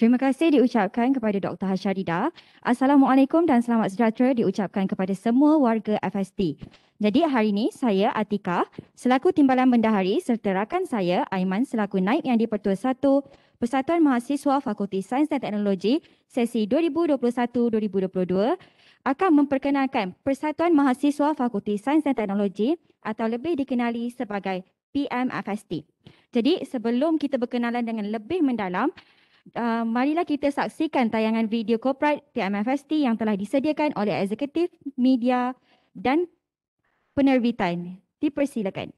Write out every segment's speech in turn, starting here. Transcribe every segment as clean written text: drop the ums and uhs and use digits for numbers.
Terima kasih diucapkan kepada Dr. Hasyarida. Assalamualaikum dan selamat sejahtera diucapkan kepada semua warga FST. Jadi hari ini saya Atika selaku Timbalan Bendahari serta rakan saya Aiman selaku Naib yang di-Pertua 1 Persatuan Mahasiswa Fakulti Sains dan Teknologi sesi 2021-2022 akan memperkenalkan Persatuan Mahasiswa Fakulti Sains dan Teknologi atau lebih dikenali sebagai PMFST. Jadi sebelum kita berkenalan dengan lebih mendalam, marilah kita saksikan tayangan video corporate PMFST yang telah disediakan oleh eksekutif, media dan penerbitan. Dipersilakan.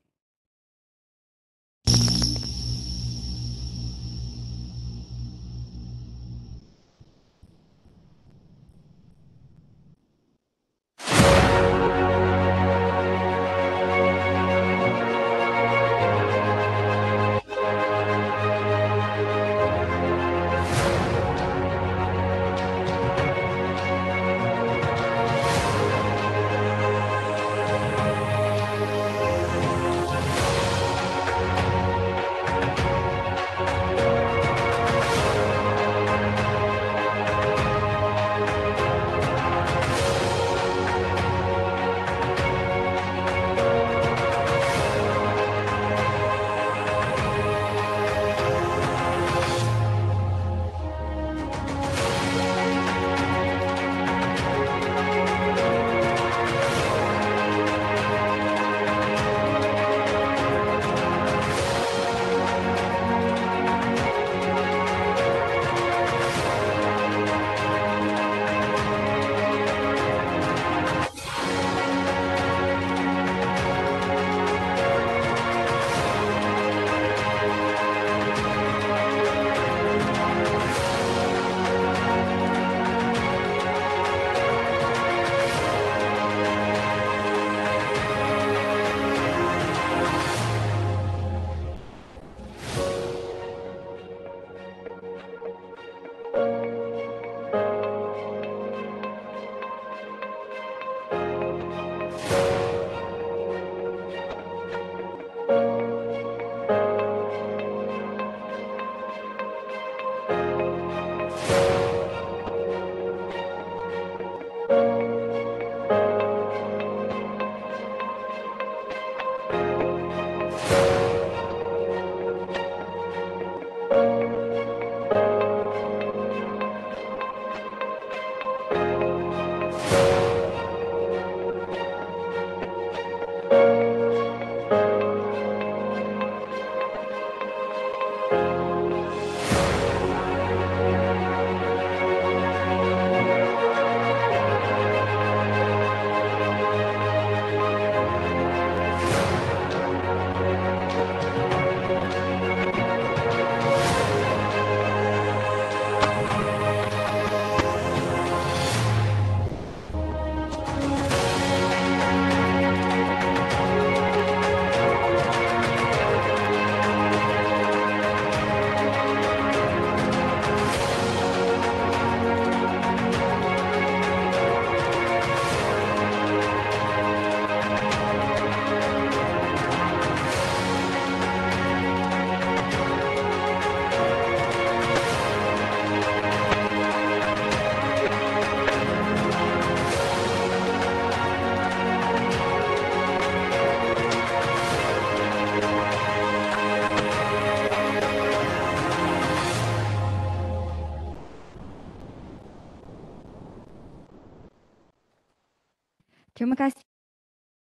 Terima kasih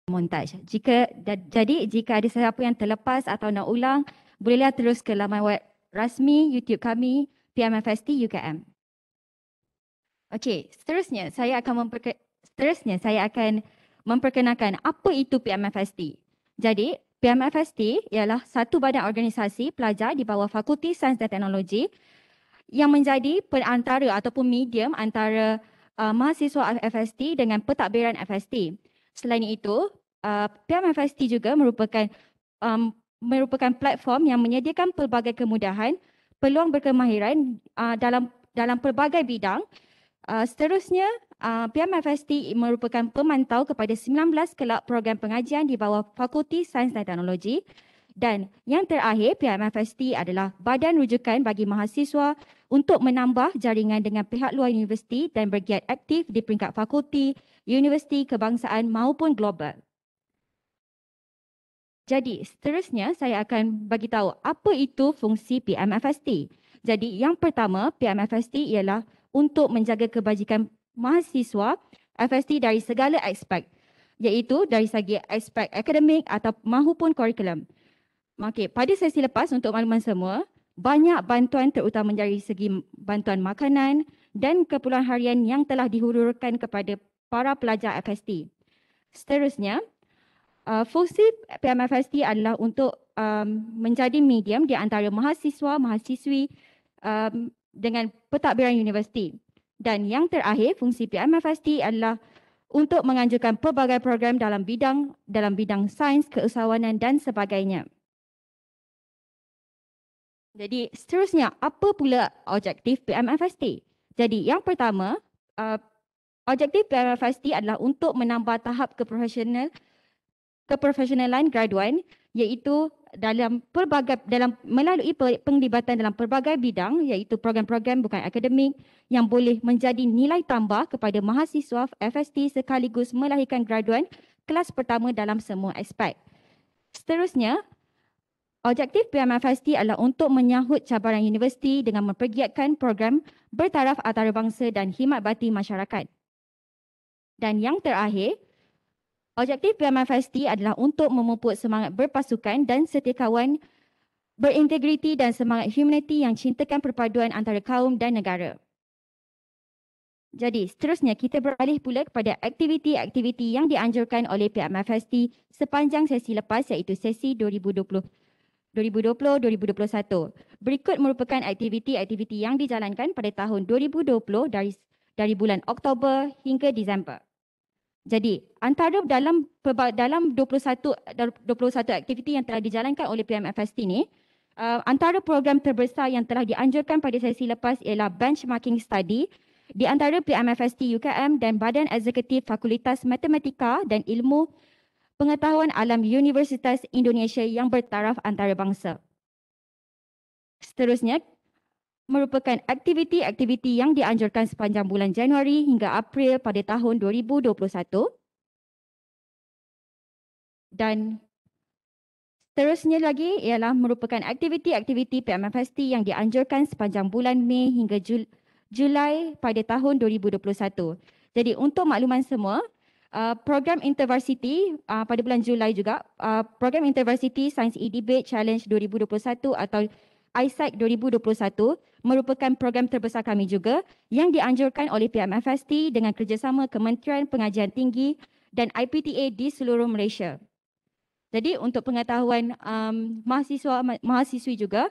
montaj. Jadi jika ada sesiapa yang terlepas atau nak ulang, bolehlah terus ke laman web rasmi YouTube kami PMFST UKM. Okey, seterusnya saya akan memperkenalkan apa itu PMFST. Jadi PMFST ialah satu badan organisasi pelajar di bawah Fakulti Sains dan Teknologi yang menjadi perantara ataupun medium antara mahasiswa FST dengan pentadbiran FST. Selain itu, PMFST juga merupakan platform yang menyediakan pelbagai kemudahan, peluang berkemahiran dalam pelbagai bidang. Seterusnya, PMFST merupakan pemantau kepada 19 kelab program pengajian di bawah Fakulti Sains dan Teknologi Dan yang terakhir, PMFST adalah badan rujukan bagi mahasiswa untuk menambah jaringan dengan pihak luar universiti dan bergiat aktif di peringkat fakulti, universiti, kebangsaan maupun global. Jadi seterusnya saya akan bagi tahu apa itu fungsi PMFST. Jadi yang pertama, PMFST ialah untuk menjaga kebajikan mahasiswa FST dari segala aspek, iaitu dari segi aspek akademik atau maupun kurikulum. Okey, pada sesi lepas untuk makluman semua, banyak bantuan terutama dari segi bantuan makanan dan keperluan harian yang telah dihulurkan kepada para pelajar FST. Seterusnya, fungsi PMFST adalah untuk menjadi medium di antara mahasiswa-mahasiswi dengan pentadbiran universiti. Dan yang terakhir, fungsi PMFST adalah untuk menganjurkan pelbagai program dalam bidang sains, keusahawanan dan sebagainya. Jadi seterusnya, apa pula objektif PMFST? Jadi yang pertama, objektif PMFST adalah untuk menambah tahap keprofesionalan graduan, iaitu melalui penglibatan dalam pelbagai bidang, iaitu program-program bukan akademik yang boleh menjadi nilai tambah kepada mahasiswa FST sekaligus melahirkan graduan kelas pertama dalam semua aspek. Seterusnya, objektif PMFST adalah untuk menyahut cabaran universiti dengan mempergiatkan program bertaraf antarabangsa dan khidmat bakti masyarakat. Dan yang terakhir, objektif PMFST adalah untuk memupuk semangat berpasukan dan setiakawan berintegriti dan semangat humanity yang cintakan perpaduan antara kaum dan negara. Jadi seterusnya kita beralih pula kepada aktiviti-aktiviti yang dianjurkan oleh PMFST sepanjang sesi lepas, iaitu sesi 2020-2021. Berikut merupakan aktiviti-aktiviti yang dijalankan pada tahun 2020 dari bulan Oktober hingga Disember. Jadi antara dalam 21 aktiviti yang telah dijalankan oleh PMFST ni, antara program terbesar yang telah dianjurkan pada sesi lepas ialah benchmarking study di antara PMFST UKM dan Badan Eksekutif Fakultas Matematika dan Ilmu Pengetahuan Alam Universitas Indonesia yang bertaraf antarabangsa. Seterusnya, merupakan aktiviti-aktiviti yang dianjurkan sepanjang bulan Januari hingga April pada tahun 2021. Dan seterusnya lagi ialah merupakan aktiviti-aktiviti PMFST yang dianjurkan sepanjang bulan Mei hingga Julai pada tahun 2021. Jadi untuk makluman semua, program InterVarsity pada bulan Julai juga, program InterVarsity Science E-Debate Challenge 2021 atau ISAC 2021 merupakan program terbesar kami juga yang dianjurkan oleh PMFST dengan kerjasama Kementerian Pengajian Tinggi dan IPTA di seluruh Malaysia. Jadi untuk pengetahuan mahasiswa-mahasiswi juga,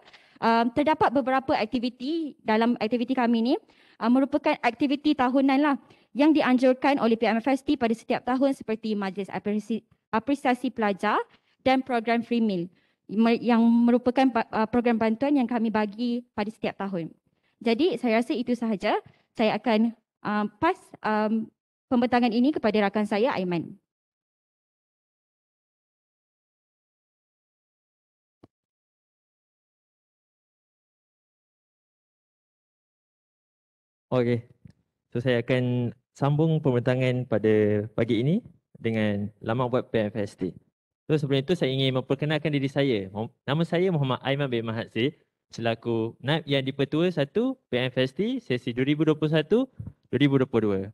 terdapat beberapa aktiviti dalam aktiviti kami ni merupakan aktiviti tahunan lah yang dianjurkan oleh PMFST pada setiap tahun seperti Majlis Apresiasi Pelajar dan program Free Meal yang merupakan program bantuan yang kami bagi pada setiap tahun. Jadi saya rasa itu sahaja. Saya akan pass pembentangan ini kepada rakan saya Aiman. Okey, so saya akan sambung pembentangan pada pagi ini dengan laman web PMFST. So sebelum itu saya ingin memperkenalkan diri saya. Nama saya Muhammad Aiman bin Mahathir selaku Naib Yang di-Pertua 1 PMFST sesi 2021-2022.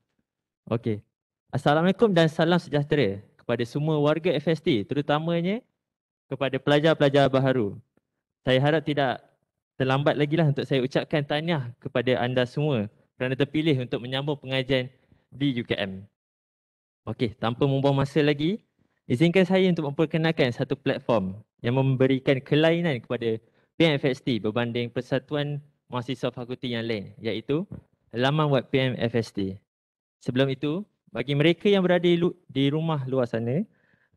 Okey. Assalamualaikum dan salam sejahtera kepada semua warga FST, terutamanya kepada pelajar-pelajar baharu. Saya harap tidak terlambat lagi lah untuk saya ucapkan tahniah kepada anda semua kerana terpilih untuk menyambung pengajian di UKM. Okey, tanpa membuang masa lagi, izinkan saya untuk memperkenalkan satu platform yang memberikan kelainan kepada PMFST berbanding Persatuan Mahasiswa Fakulti yang lain, iaitu laman web PMFST. Sebelum itu, bagi mereka yang berada di rumah luar sana,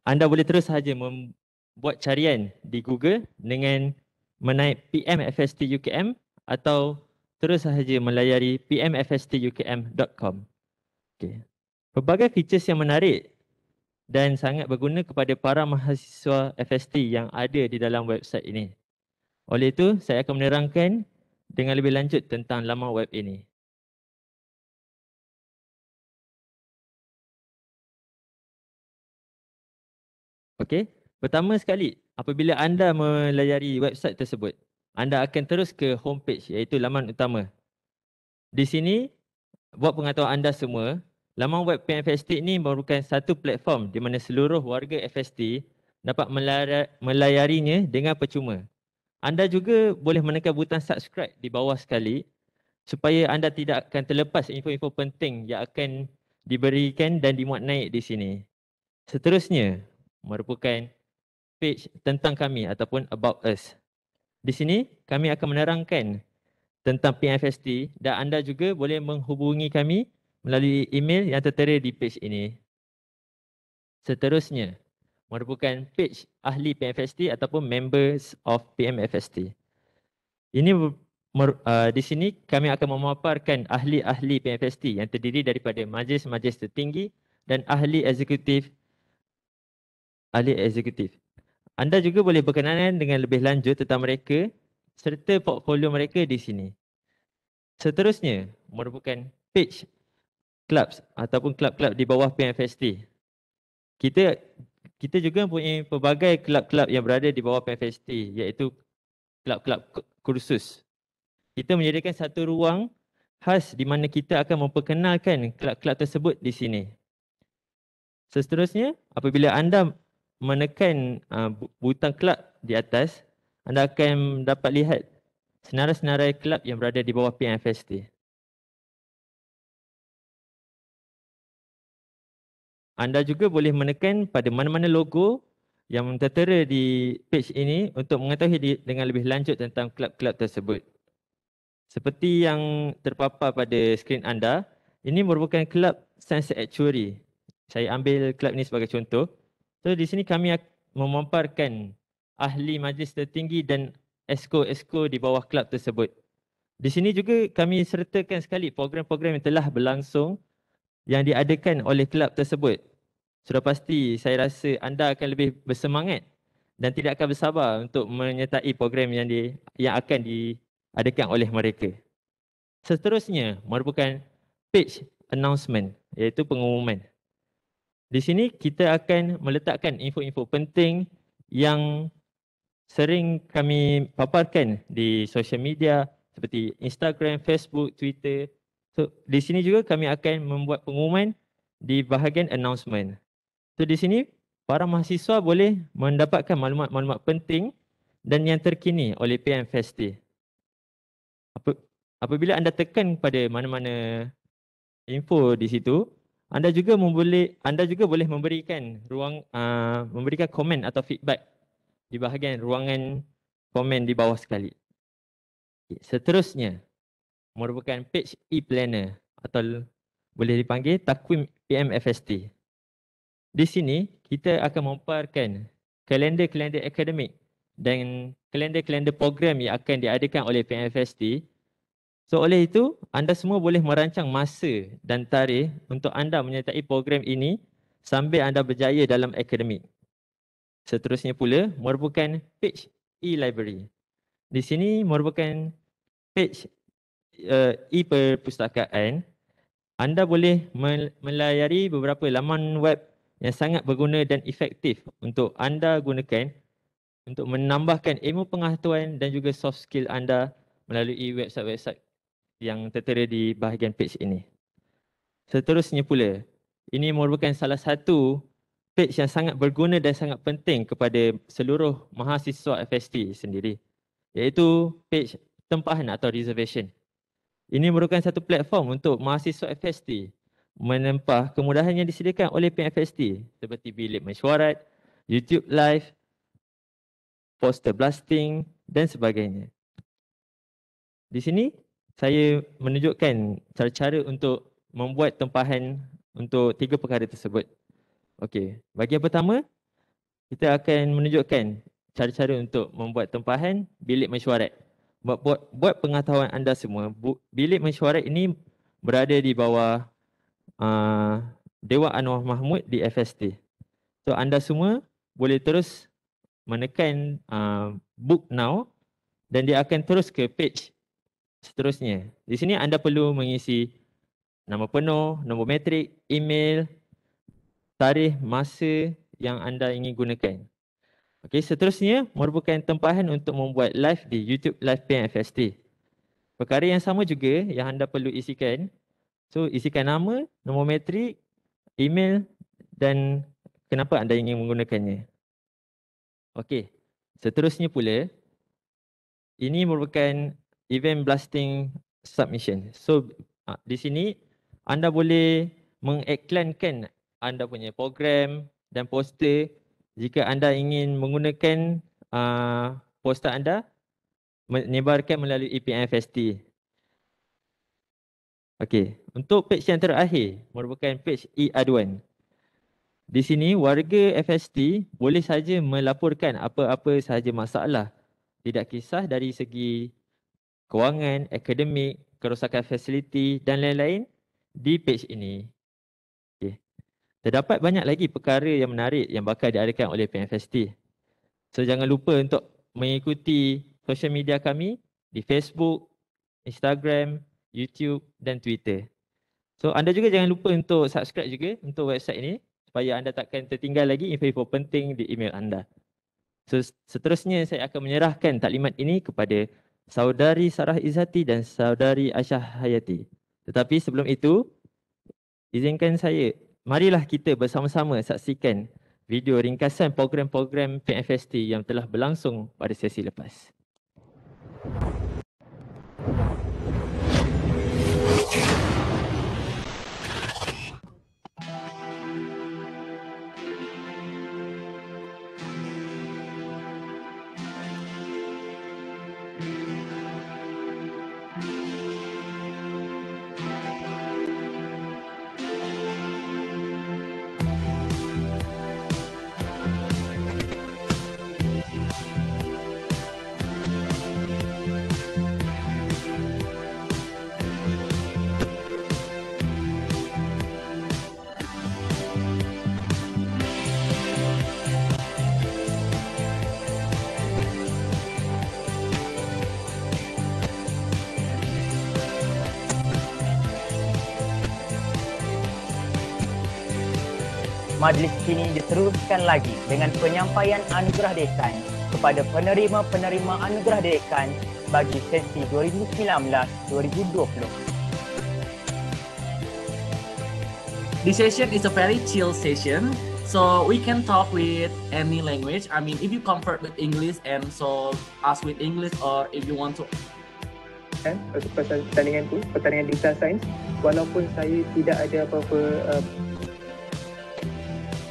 anda boleh terus sahaja membuat carian di Google dengan menaip PMFST UKM atau terus sahaja melayari pmfstukm.com. Okay. Pelbagai features yang menarik dan sangat berguna kepada para mahasiswa FST yang ada di dalam website ini. Oleh itu, saya akan menerangkan dengan lebih lanjut tentang laman web ini. Okey, pertama sekali, apabila anda melayari website tersebut, anda akan terus ke homepage iaitu laman utama. Di sini, buat pengetahuan anda semua, laman web PMFST ini merupakan satu platform di mana seluruh warga FST dapat melayarinya dengan percuma. Anda juga boleh menekan butang subscribe di bawah sekali supaya anda tidak akan terlepas info-info penting yang akan diberikan dan dimuat naik di sini. Seterusnya, merupakan page tentang kami ataupun about us. Di sini, kami akan menerangkan tentang PMFST dan anda juga boleh menghubungi kami melalui email yang tertera di page ini. Seterusnya, merupakan page ahli PMFST ataupun members of PMFST. Ini di sini kami akan memaparkan ahli-ahli PMFST yang terdiri daripada majlis-majlis tertinggi dan ahli eksekutif. Anda juga boleh berkenalan dengan lebih lanjut tentang mereka serta portfolio mereka di sini. Seterusnya, merupakan page clubs ataupun klub-klub di bawah PMFST. Kita juga mempunyai pelbagai kelab-kelab yang berada di bawah PMFST iaitu kelab-kelab kursus. Kita menyediakan satu ruang khas di mana kita akan memperkenalkan kelab-kelab tersebut di sini. Seterusnya, apabila anda menekan butang kelab di atas, anda akan dapat lihat senarai-senarai kelab yang berada di bawah PMFST. Anda juga boleh menekan pada mana-mana logo yang tertera di page ini untuk mengetahui dengan lebih lanjut tentang kelab-kelab tersebut. Seperti yang terpapar pada skrin anda, ini merupakan kelab Science Actuary. Saya ambil kelab ini sebagai contoh. So di sini kami memaparkan ahli majlis tertinggi dan esko-esko di bawah kelab tersebut. Di sini juga kami sertakan sekali program-program yang telah berlangsung yang diadakan oleh kelab tersebut. Sudah pasti saya rasa anda akan lebih bersemangat dan tidak akan bersabar untuk menyertai program yang akan diadakan oleh mereka. Seterusnya merupakan page announcement iaitu pengumuman. Di sini kita akan meletakkan info-info penting yang sering kami paparkan di social media seperti Instagram, Facebook, Twitter. So di sini juga kami akan membuat pengumuman di bahagian announcement. So di sini para mahasiswa boleh mendapatkan maklumat-maklumat penting dan yang terkini oleh PMFST. Apabila anda tekan pada mana-mana info di situ, anda juga boleh memberikan memberikan komen atau feedback di bahagian ruangan komen di bawah sekali. Seterusnya merupakan page e-planner atau boleh dipanggil takwim PMFST. Di sini kita akan memaparkan kalender-kalender akademik dan kalender-kalender program yang akan diadakan oleh PMFST. So oleh itu, anda semua boleh merancang masa dan tarikh untuk anda menyertai program ini sambil anda berjaya dalam akademik. Seterusnya pula merupakan page e-library. Di sini merupakan page e-perpustakaan. Anda boleh melayari beberapa laman web yang sangat berguna dan efektif untuk anda gunakan untuk menambahkan ilmu pengetahuan dan juga soft skill anda melalui website-website yang tertera di bahagian page ini. Seterusnya pula, ini merupakan salah satu page yang sangat berguna dan sangat penting kepada seluruh mahasiswa FST sendiri, iaitu page tempahan atau reservation. Ini merupakan satu platform untuk mahasiswa FST menempah kemudahan yang disediakan oleh PMFST seperti bilik mesyuarat, YouTube Live, poster blasting dan sebagainya. Di sini saya menunjukkan cara-cara untuk membuat tempahan untuk 3 perkara tersebut. Okey, bagi yang pertama, kita akan menunjukkan cara-cara untuk membuat tempahan bilik mesyuarat. Buat pengetahuan anda semua, bilik mesyuarat ini berada di bawah Dewan Anwar Mahmud di FST. So anda semua boleh terus menekan book now dan dia akan terus ke page seterusnya. Di sini anda perlu mengisi nama penuh, nombor matrik, email, tarikh, masa yang anda ingin gunakan. Okey, seterusnya merupakan tempahan untuk membuat live di YouTube Live PMFST. Perkara yang sama juga yang anda perlu isikan. So, isikan nama, nombor matrik, email dan kenapa anda ingin menggunakannya. Okey, seterusnya pula, ini merupakan event blasting submission. So, di sini anda boleh mengiklankan anda punya program dan poster jika anda ingin menggunakan poster anda menyebarkan melalui EPMFST. Okey, untuk page yang terakhir merupakan page e-aduan. Di sini warga FST boleh saja melaporkan apa-apa sahaja masalah. Tidak kisah dari segi kewangan, akademik, kerosakan fasiliti dan lain-lain di page ini. Okay. Terdapat banyak lagi perkara yang menarik yang bakal diadakan oleh PMFST. So jangan lupa untuk mengikuti social media kami di Facebook, Instagram, YouTube dan Twitter. So anda juga jangan lupa untuk subscribe juga untuk website ini supaya anda takkan tertinggal lagi info-info penting di email anda. So seterusnya saya akan menyerahkan taklimat ini kepada Saudari Sarah Izzati dan Saudari Aisyah Hayati. Tetapi sebelum itu, izinkan saya, marilah kita bersama-sama saksikan video ringkasan program-program PMFST yang telah berlangsung pada sesi lepas. Majlis kini diteruskan lagi dengan penyampaian anugerah dekan kepada penerima-penerima anugerah dekan bagi sesi 2019-2020. This session is a very chill session, so we can talk with any language. I mean, if you comfort with English and so ask with English, or if you want to. Pasal pertandingan tu, pertandingan data science, walaupun saya tidak ada apa-apa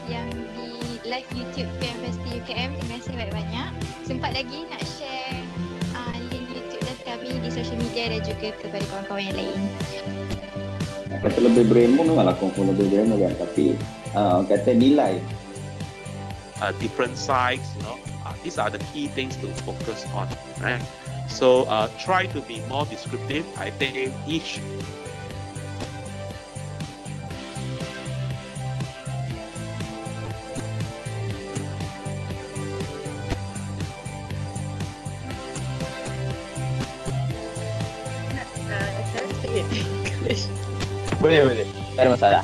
yang di live YouTube PMFST UKM, terima kasih banyak-banyak. Sempat lagi nak share link YouTube live kami di social media dan juga kepada kawan-kawan yang lain. Kata lebih berilmu memanglah confirm lebih berilmu kan, tapi kata nilai different sides, these are the key things to focus on, right? So try to be more descriptive. I think each Boleh. Tak ada masalah.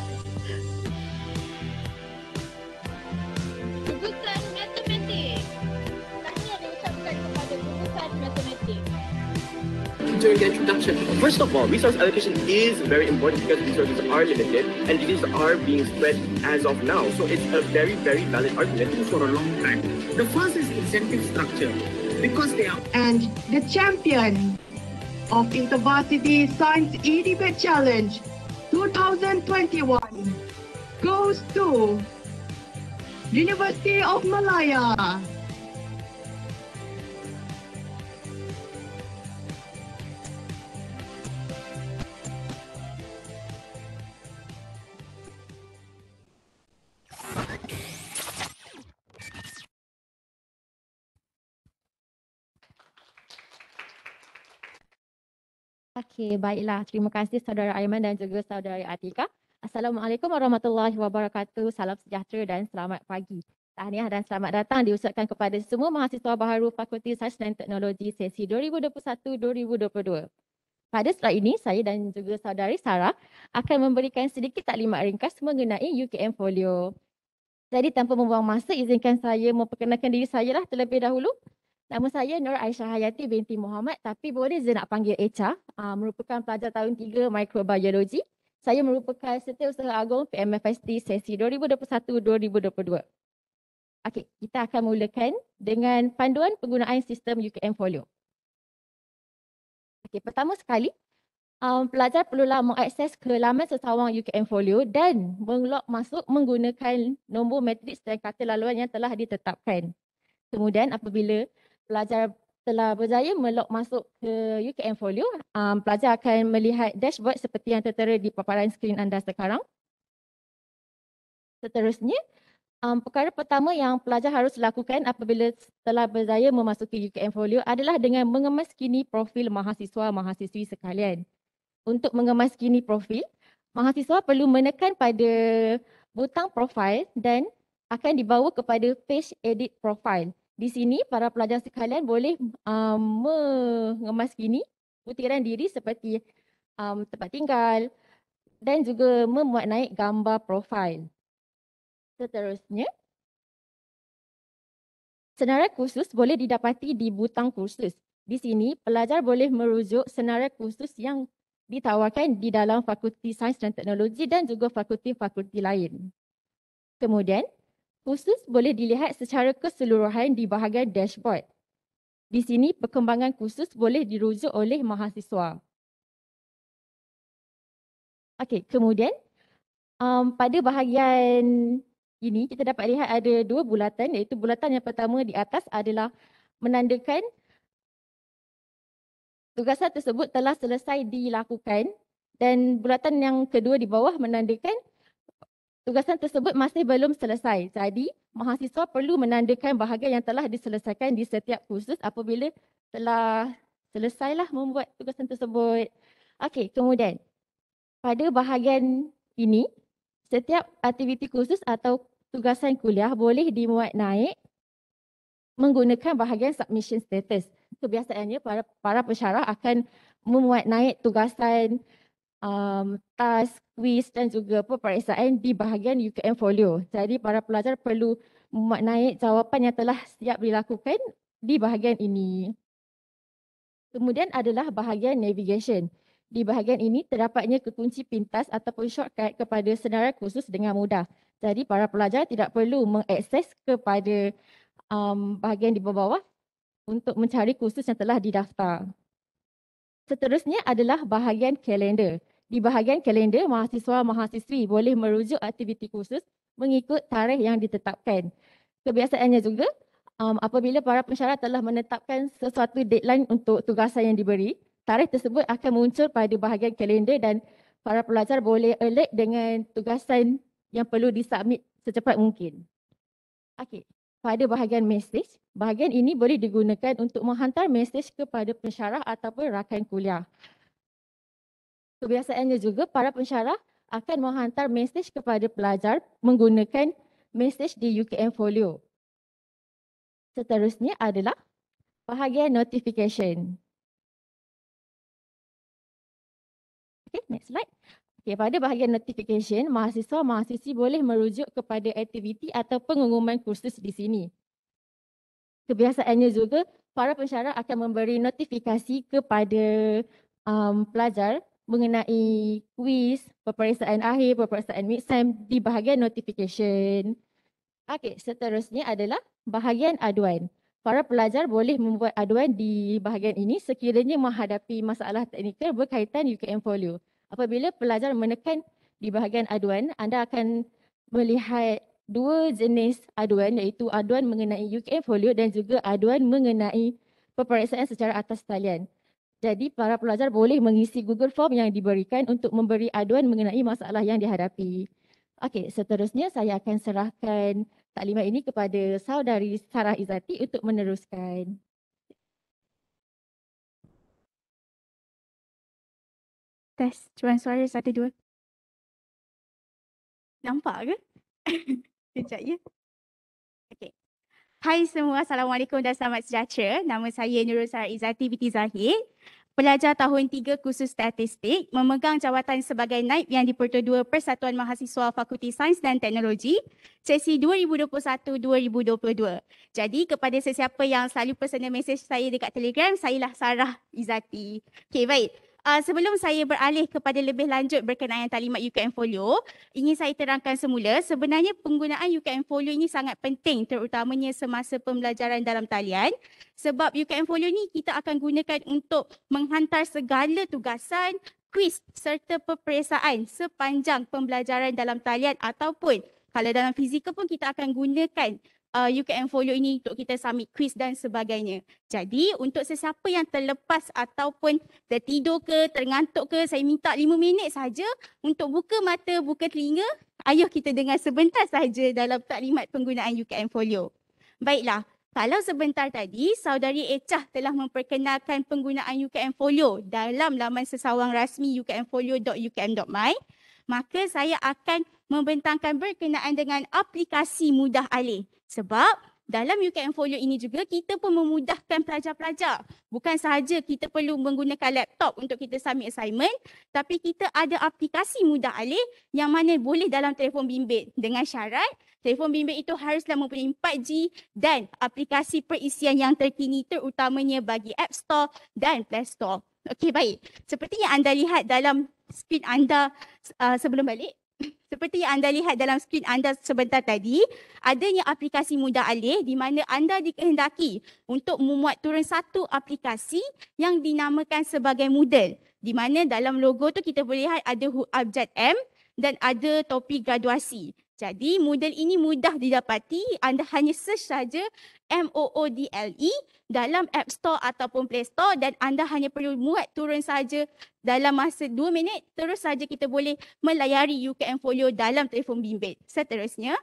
Gugusan matematik. Tahniah diucapkan kepada gugusan matematik. During the introduction, first of all, resource allocation is very important because resources are limited and these are being spread as of now. So it's a very, very valid argument for a long time. The first is incentive structure because they are. And the champion of InterVarsity Science e-Debate Challenge 2021 goes to University of Malaya. Okey, baiklah. Terima kasih Saudara Aiman dan juga Saudara Atika Assalamualaikum warahmatullahi wabarakatuh. Salam sejahtera dan selamat pagi. Tahniah dan selamat datang diucapkan kepada semua mahasiswa baharu Fakulti Sains dan Teknologi sesi 2021-2022. Pada slide ini, saya dan juga saudari Sarah akan memberikan sedikit taklimat ringkas mengenai UKM Folio. Jadi tanpa membuang masa, izinkan saya memperkenalkan diri saya lah terlebih dahulu. Nama saya Nur Aisyah Hayati binti Muhammad, tapi boleh je nak panggil Echa. Merupakan pelajar tahun 3 Mikrobiologi. Saya merupakan Setiausaha Agung PMFST sesi 2021-2022. Okey, kita akan mulakan dengan panduan penggunaan sistem UKM Folio. Okey, pertama sekali, pelajar perlulah mengakses ke laman sesawang UKM Folio dan menglog masuk menggunakan nombor matriks dan kata laluan yang telah ditetapkan. Kemudian apabila pelajar telah berjaya melog masuk ke UKM Folio, pelajar akan melihat dashboard seperti yang tertera di paparan skrin anda sekarang. Seterusnya, perkara pertama yang pelajar harus lakukan apabila telah berjaya memasuki UKM Folio adalah dengan mengemaskini profil mahasiswa-mahasiswi sekalian. Untuk mengemaskini profil, mahasiswa perlu menekan pada butang profile dan akan dibawa kepada page edit profile. Di sini para pelajar sekalian boleh mengemaskini butiran diri seperti tempat tinggal dan juga memuat naik gambar profil. Seterusnya, senarai kursus boleh didapati di butang kursus. Di sini pelajar boleh merujuk senarai kursus yang ditawarkan di dalam Fakulti Sains dan Teknologi dan juga fakulti-fakulti lain. Kemudian, kursus boleh dilihat secara keseluruhan di bahagian dashboard. Di sini perkembangan kursus boleh dirujuk oleh mahasiswa. Okey, kemudian pada bahagian ini kita dapat lihat ada dua bulatan, iaitu bulatan yang pertama di atas adalah menandakan tugasan tersebut telah selesai dilakukan dan bulatan yang kedua di bawah menandakan tugasan tersebut masih belum selesai. Jadi, mahasiswa perlu menandakan bahagian yang telah diselesaikan di setiap kursus apabila telah selesailah membuat tugasan tersebut. Okey, kemudian pada bahagian ini, setiap aktiviti kursus atau tugasan kuliah boleh dimuat naik menggunakan bahagian submission status. Kebiasaannya para pensyarah akan memuat naik tugasan, task, quiz dan juga peperiksaan di bahagian UKM Folio. Jadi para pelajar perlu memuat naik jawapan yang telah siap dilakukan di bahagian ini. Kemudian adalah bahagian navigation. Di bahagian ini terdapatnya kekunci pintas ataupun shortcut kepada senarai kursus dengan mudah. Jadi para pelajar tidak perlu mengakses kepada bahagian di bawah untuk mencari kursus yang telah didaftar. Seterusnya adalah bahagian kalender. Di bahagian kalender, mahasiswa-mahasiswi boleh merujuk aktiviti kursus mengikut tarikh yang ditetapkan. Kebiasaannya juga, apabila para pensyarah telah menetapkan sesuatu deadline untuk tugasan yang diberi, tarikh tersebut akan muncul pada bahagian kalender dan para pelajar boleh alert dengan tugasan yang perlu disubmit secepat mungkin. Okey, pada bahagian message, bahagian ini boleh digunakan untuk menghantar message kepada pensyarah ataupun rakan kuliah. Kebiasaannya juga para pensyarah akan menghantar message kepada pelajar menggunakan message di UKM Folio. Seterusnya adalah bahagian notification. Okay, next slide. Okay, pada bahagian notification, mahasiswa-mahasiswi boleh merujuk kepada aktiviti atau pengumuman kursus di sini. Kebiasaannya juga, para pensyarah akan memberi notifikasi kepada pelajar mengenai kuis, peperiksaan akhir, peperiksaan mid-sem di bahagian notification. Okey, seterusnya adalah bahagian aduan. Para pelajar boleh membuat aduan di bahagian ini sekiranya menghadapi masalah teknikal berkaitan UKM Folio. Apabila pelajar menekan di bahagian aduan, anda akan melihat dua jenis aduan, iaitu aduan mengenai UKM Folio dan juga aduan mengenai peperiksaan secara atas talian. Jadi para pelajar boleh mengisi Google Form yang diberikan untuk memberi aduan mengenai masalah yang dihadapi. Okey, seterusnya saya akan serahkan taklimat ini kepada saudari Sarah Izzati untuk meneruskan. Tes, cuan suara 1, 2. Nampak ke? Kejap ya. Okey. Hai semua, Assalamualaikum dan selamat sejahtera. Nama saya Nurul Sarah Izzati binti Zahid. Pelajar tahun 3 kursus statistik, memegang jawatan sebagai naib yang dipertua Persatuan Mahasiswa Fakulti Sains dan Teknologi, sesi 2021-2022. Jadi kepada sesiapa yang selalu personal message saya dekat Telegram, sayalah Sarah Izzati. Okey, baik. Sebelum saya beralih kepada lebih lanjut berkenaan talimat UKM Folio, ingin saya terangkan semula sebenarnya penggunaan UKM Folio ini sangat penting terutamanya semasa pembelajaran dalam talian sebab UKM Folio ni kita akan gunakan untuk menghantar segala tugasan, kuis serta peperiksaan sepanjang pembelajaran dalam talian ataupun kalau dalam fizikal pun kita akan gunakan UKM Folio ini untuk kita submit quiz dan sebagainya. Jadi untuk sesiapa yang terlepas ataupun tertidur ke, terngantuk ke, saya minta 5 minit saja untuk buka mata, buka telinga. Ayuh kita dengar sebentar saja dalam taklimat penggunaan UKM Folio. Baiklah, kalau sebentar tadi saudari Echah telah memperkenalkan penggunaan UKM Folio dalam laman sesawang rasmi ukmfolio.ukm.my, maka saya akan membentangkan berkenaan dengan aplikasi mudah alih. Sebab dalam UKM Folio ini juga kita pun memudahkan pelajar-pelajar. Bukan sahaja kita perlu menggunakan laptop untuk kita submit assignment, tapi kita ada aplikasi mudah alih yang mana boleh dalam telefon bimbit dengan syarat telefon bimbit itu haruslah mempunyai 4G dan aplikasi perisian yang terkini terutamanya bagi App Store dan Play Store. Okey, baik. Seperti yang anda lihat dalam skrin anda sebelum balik. Seperti yang anda lihat dalam skrin anda sebentar tadi, adanya aplikasi mudah alih di mana anda dikehendaki untuk memuat turun satu aplikasi yang dinamakan sebagai Moodle. Di mana dalam logo tu kita boleh lihat ada huruf abjad M dan ada topi graduasi. Jadi Moodle ini mudah didapati, anda hanya search saja MOODLE dalam App Store ataupun Play Store dan anda hanya perlu muat turun saja dalam masa 2 minit, terus saja kita boleh melayari UKM Folio dalam telefon bimbit. Seterusnya,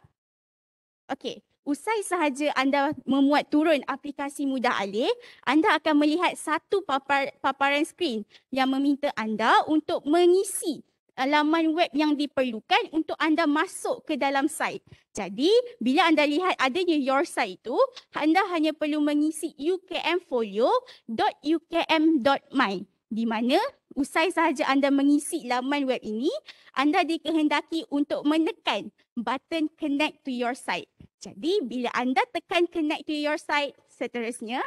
okey, usai sahaja anda memuat turun aplikasi mudah alih, anda akan melihat satu paparan skrin yang meminta anda untuk mengisi laman web yang diperlukan untuk anda masuk ke dalam site. Jadi, bila anda lihat adanya your site itu, anda hanya perlu mengisi ukmfolio.ukm.my di mana usai sahaja anda mengisi laman web ini, anda dikehendaki untuk menekan button connect to your site. Jadi, bila anda tekan connect to your site, seterusnya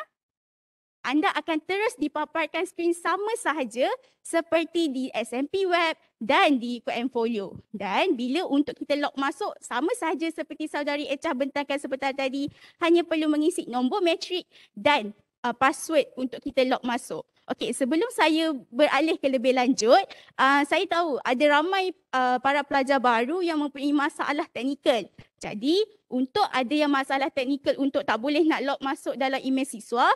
anda akan terus dipaparkan skrin sama sahaja seperti di SMP Web dan di UKM Folio. Dan bila untuk kita log masuk, sama sahaja seperti saudari Echah bentangkan sebentar tadi, hanya perlu mengisi nombor matrik dan password untuk kita log masuk. Okey, sebelum saya beralih ke lebih lanjut, saya tahu ada ramai para pelajar baru yang mempunyai masalah teknikal. Jadi, untuk ada yang masalah teknikal untuk tak boleh nak log masuk dalam email siswa,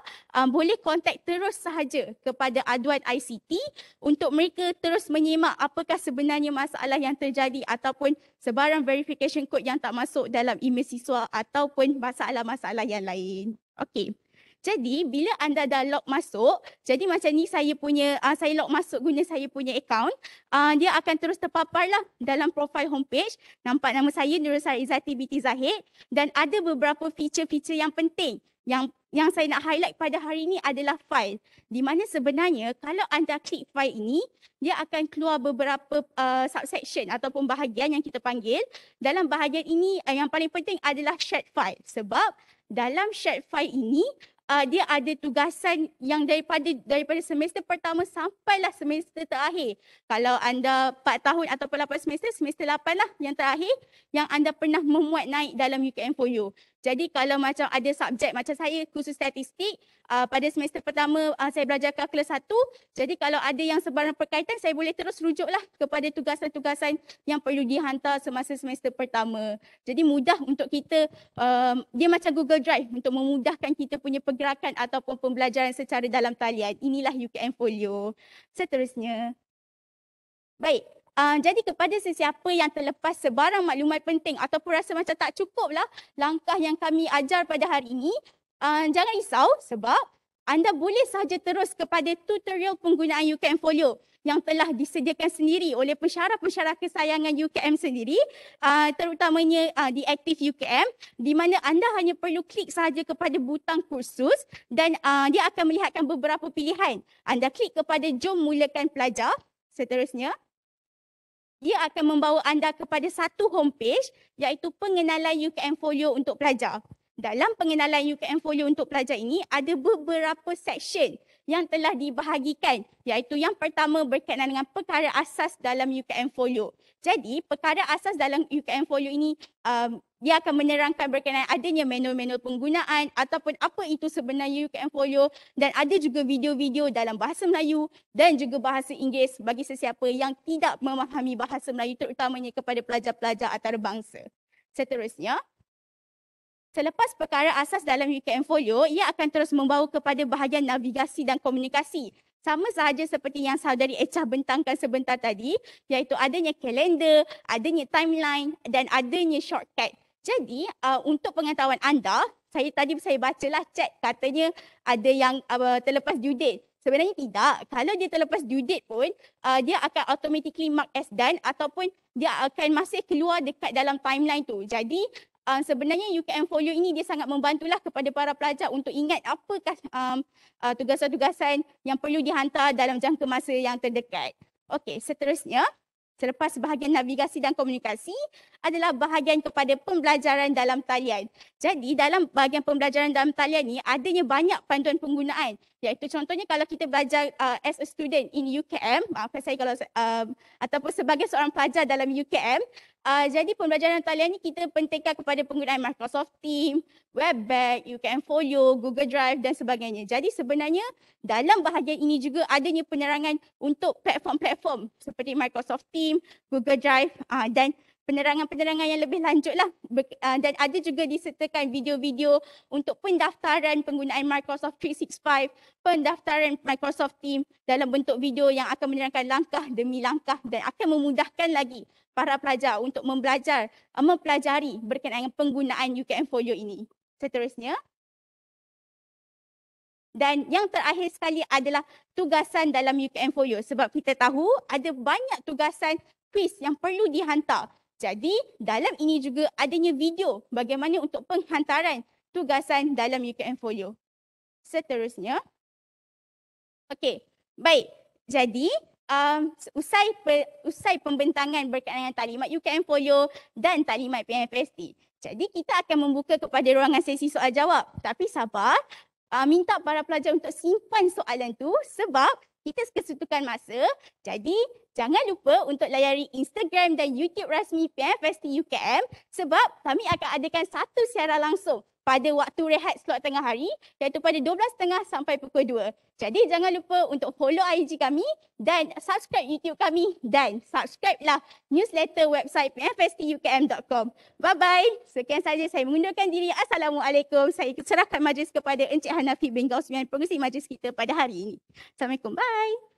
boleh kontak terus sahaja kepada aduan ICT untuk mereka terus menyimak apakah sebenarnya masalah yang terjadi ataupun sebarang verification code yang tak masuk dalam email siswa ataupun masalah-masalah yang lain. Okey. Jadi bila anda dah log masuk, jadi macam ni saya log masuk guna saya punya account, dia akan terus terpapar lah dalam profile homepage. Nampak nama saya Nurul Sarah Izzati binti Zahid dan ada beberapa feature-feature yang penting yang saya nak highlight pada hari ini adalah file. Di mana sebenarnya kalau anda klik file ini, dia akan keluar beberapa subsection ataupun bahagian yang kita panggil. Dalam bahagian ini yang paling penting adalah shared file. Sebab dalam shared file ini, dia ada tugasan yang daripada semester pertama sampailah semester terakhir. Kalau anda 4 tahun ataupun 8 semester, semester 8 lah yang terakhir yang anda pernah memuat naik dalam UKM Folio. Jadi kalau macam ada subjek macam saya khusus statistik, pada semester pertama saya belajar kalkulus 1. Jadi kalau ada yang sebarang perkaitan, saya boleh terus rujuklah kepada tugasan-tugasan yang perlu dihantar semasa semester pertama. Jadi mudah untuk kita, dia macam Google Drive untuk memudahkan kita punya pergerakan ataupun pembelajaran secara dalam talian. Inilah UKM Folio. Seterusnya. Baik. Jadi kepada sesiapa yang terlepas sebarang maklumat penting ataupun rasa macam tak cukup lah langkah yang kami ajar pada hari ini, jangan risau sebab anda boleh sahaja terus kepada tutorial penggunaan UKM Folio yang telah disediakan sendiri oleh pensyarah-pensyarah kesayangan UKM sendiri, terutamanya di Aktif UKM, di mana anda hanya perlu klik sahaja kepada butang kursus dan dia akan melihatkan beberapa pilihan. Anda klik kepada Jom Mulakan Pelajar. Seterusnya, dia akan membawa anda kepada satu homepage iaitu pengenalan UKM Folio untuk pelajar. Dalam pengenalan UKM Folio untuk pelajar ini ada beberapa section yang telah dibahagikan, iaitu yang pertama berkaitan dengan perkara asas dalam UKM Folio. Jadi perkara asas dalam UKM Folio ini dia akan menerangkan berkenaan adanya manual-manual penggunaan ataupun apa itu sebenarnya UKM Folio, dan ada juga video-video dalam bahasa Melayu dan juga bahasa Inggeris bagi sesiapa yang tidak memahami bahasa Melayu, terutamanya kepada pelajar-pelajar antarabangsa. Seterusnya, selepas perkara asas dalam UKM Folio, ia akan terus membawa kepada bahagian navigasi dan komunikasi. Sama sahaja seperti yang saudari Echah bentangkan sebentar tadi, iaitu adanya kalender, adanya timeline dan adanya shortcut. Jadi untuk pengetahuan anda, saya bacalah chat katanya ada yang terlepas due date. Sebenarnya tidak. Kalau dia terlepas due date pun, dia akan automatically mark as done ataupun dia akan masih keluar dekat dalam timeline tu. Jadi sebenarnya UKM Folio ini dia sangat membantulah kepada para pelajar untuk ingat apakah tugasan-tugasan yang perlu dihantar dalam jangka masa yang terdekat. Okey, seterusnya, selepas bahagian navigasi dan komunikasi adalah bahagian kepada pembelajaran dalam talian. Jadi dalam bahagian pembelajaran dalam talian ni adanya banyak panduan penggunaan. Iaitu contohnya kalau kita belajar as a student in UKM, maafkan saya kalau ataupun sebagai seorang pelajar dalam UKM, jadi pembelajaran talian ni kita pentingkan kepada penggunaan Microsoft Teams, Webex, UKM Folio, Google Drive dan sebagainya. Jadi sebenarnya dalam bahagian ini juga adanya penerangan untuk platform-platform seperti Microsoft Teams, Google Drive dan penerangan-penerangan yang lebih lanjut lah. Dan ada juga disertakan video-video untuk pendaftaran penggunaan Microsoft 365, pendaftaran Microsoft Teams dalam bentuk video yang akan menerangkan langkah demi langkah dan akan memudahkan lagi para pelajar untuk mempelajari berkenaan dengan penggunaan UKM Folio ini. Seterusnya, dan yang terakhir sekali adalah tugasan dalam UKM Folio. Sebab kita tahu ada banyak tugasan kuis yang perlu dihantar. Jadi dalam ini juga adanya video bagaimana untuk penghantaran tugasan dalam UKM Folio. Seterusnya, okey, baik. Jadi usai pembentangan berkaitan dengan taklimat UKM Folio dan taklimat PMFST. Jadi kita akan membuka kepada ruangan sesi soal jawab. Tapi sabar, minta para pelajar untuk simpan soalan tu sebab kita kesetukan masa. Jadi jangan lupa untuk layari Instagram dan YouTube rasmi PMFST UKM sebab kami akan adakan satu siaran langsung pada waktu rehat slot tengah hari iaitu pada 12.30 sampai pukul 2. Jadi jangan lupa untuk follow IG kami dan subscribe YouTube kami dan subscribe-lah newsletter website pmfstukm.com. Bye-bye. Sekian sahaja saya mengundurkan diri. Assalamualaikum. Saya serahkan majlis kepada Encik Hanafi bin Gausmian, pengerusi majlis kita pada hari ini. Assalamualaikum. Bye.